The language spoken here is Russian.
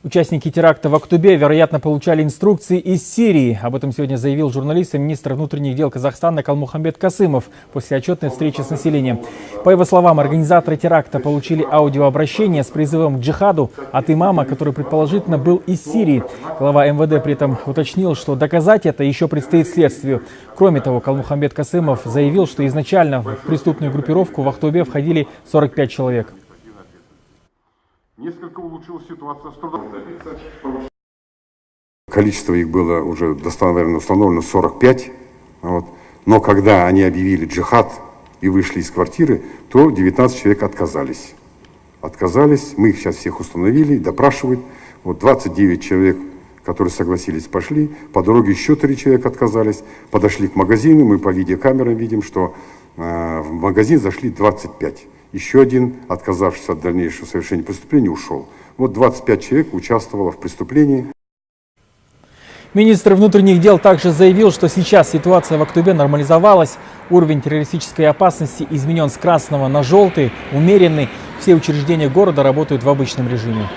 Участники теракта в Актубе, вероятно, получали инструкции из Сирии. Об этом сегодня заявил журналистам министр внутренних дел Казахстана Калмухамбет Касымов после отчетной встречи с населением. По его словам, организаторы теракта получили аудиообращение с призывом к джихаду от имама, который предположительно был из Сирии. Глава МВД при этом уточнил, что доказать это еще предстоит следствию. Кроме того, Калмухамбет Касымов заявил, что изначально в преступную группировку в Актубе входили 45 человек. Несколько улучшилась ситуация с трудом. Количество их было уже достоверно установлено 45. Но когда они объявили джихад и вышли из квартиры, то 19 человек отказались. Мы их сейчас всех установили, допрашивают. 29 человек, которые согласились, пошли. По дороге еще 3 человека отказались. Подошли к магазину, мы по видеокамерам видим, что в магазин зашли 25. Еще один, отказавшись от дальнейшего совершения преступления, ушел. 25 человек участвовало в преступлении. Министр внутренних дел также заявил, что сейчас ситуация в Актубе нормализовалась. Уровень террористической опасности изменен с красного на желтый, умеренный. Все учреждения города работают в обычном режиме.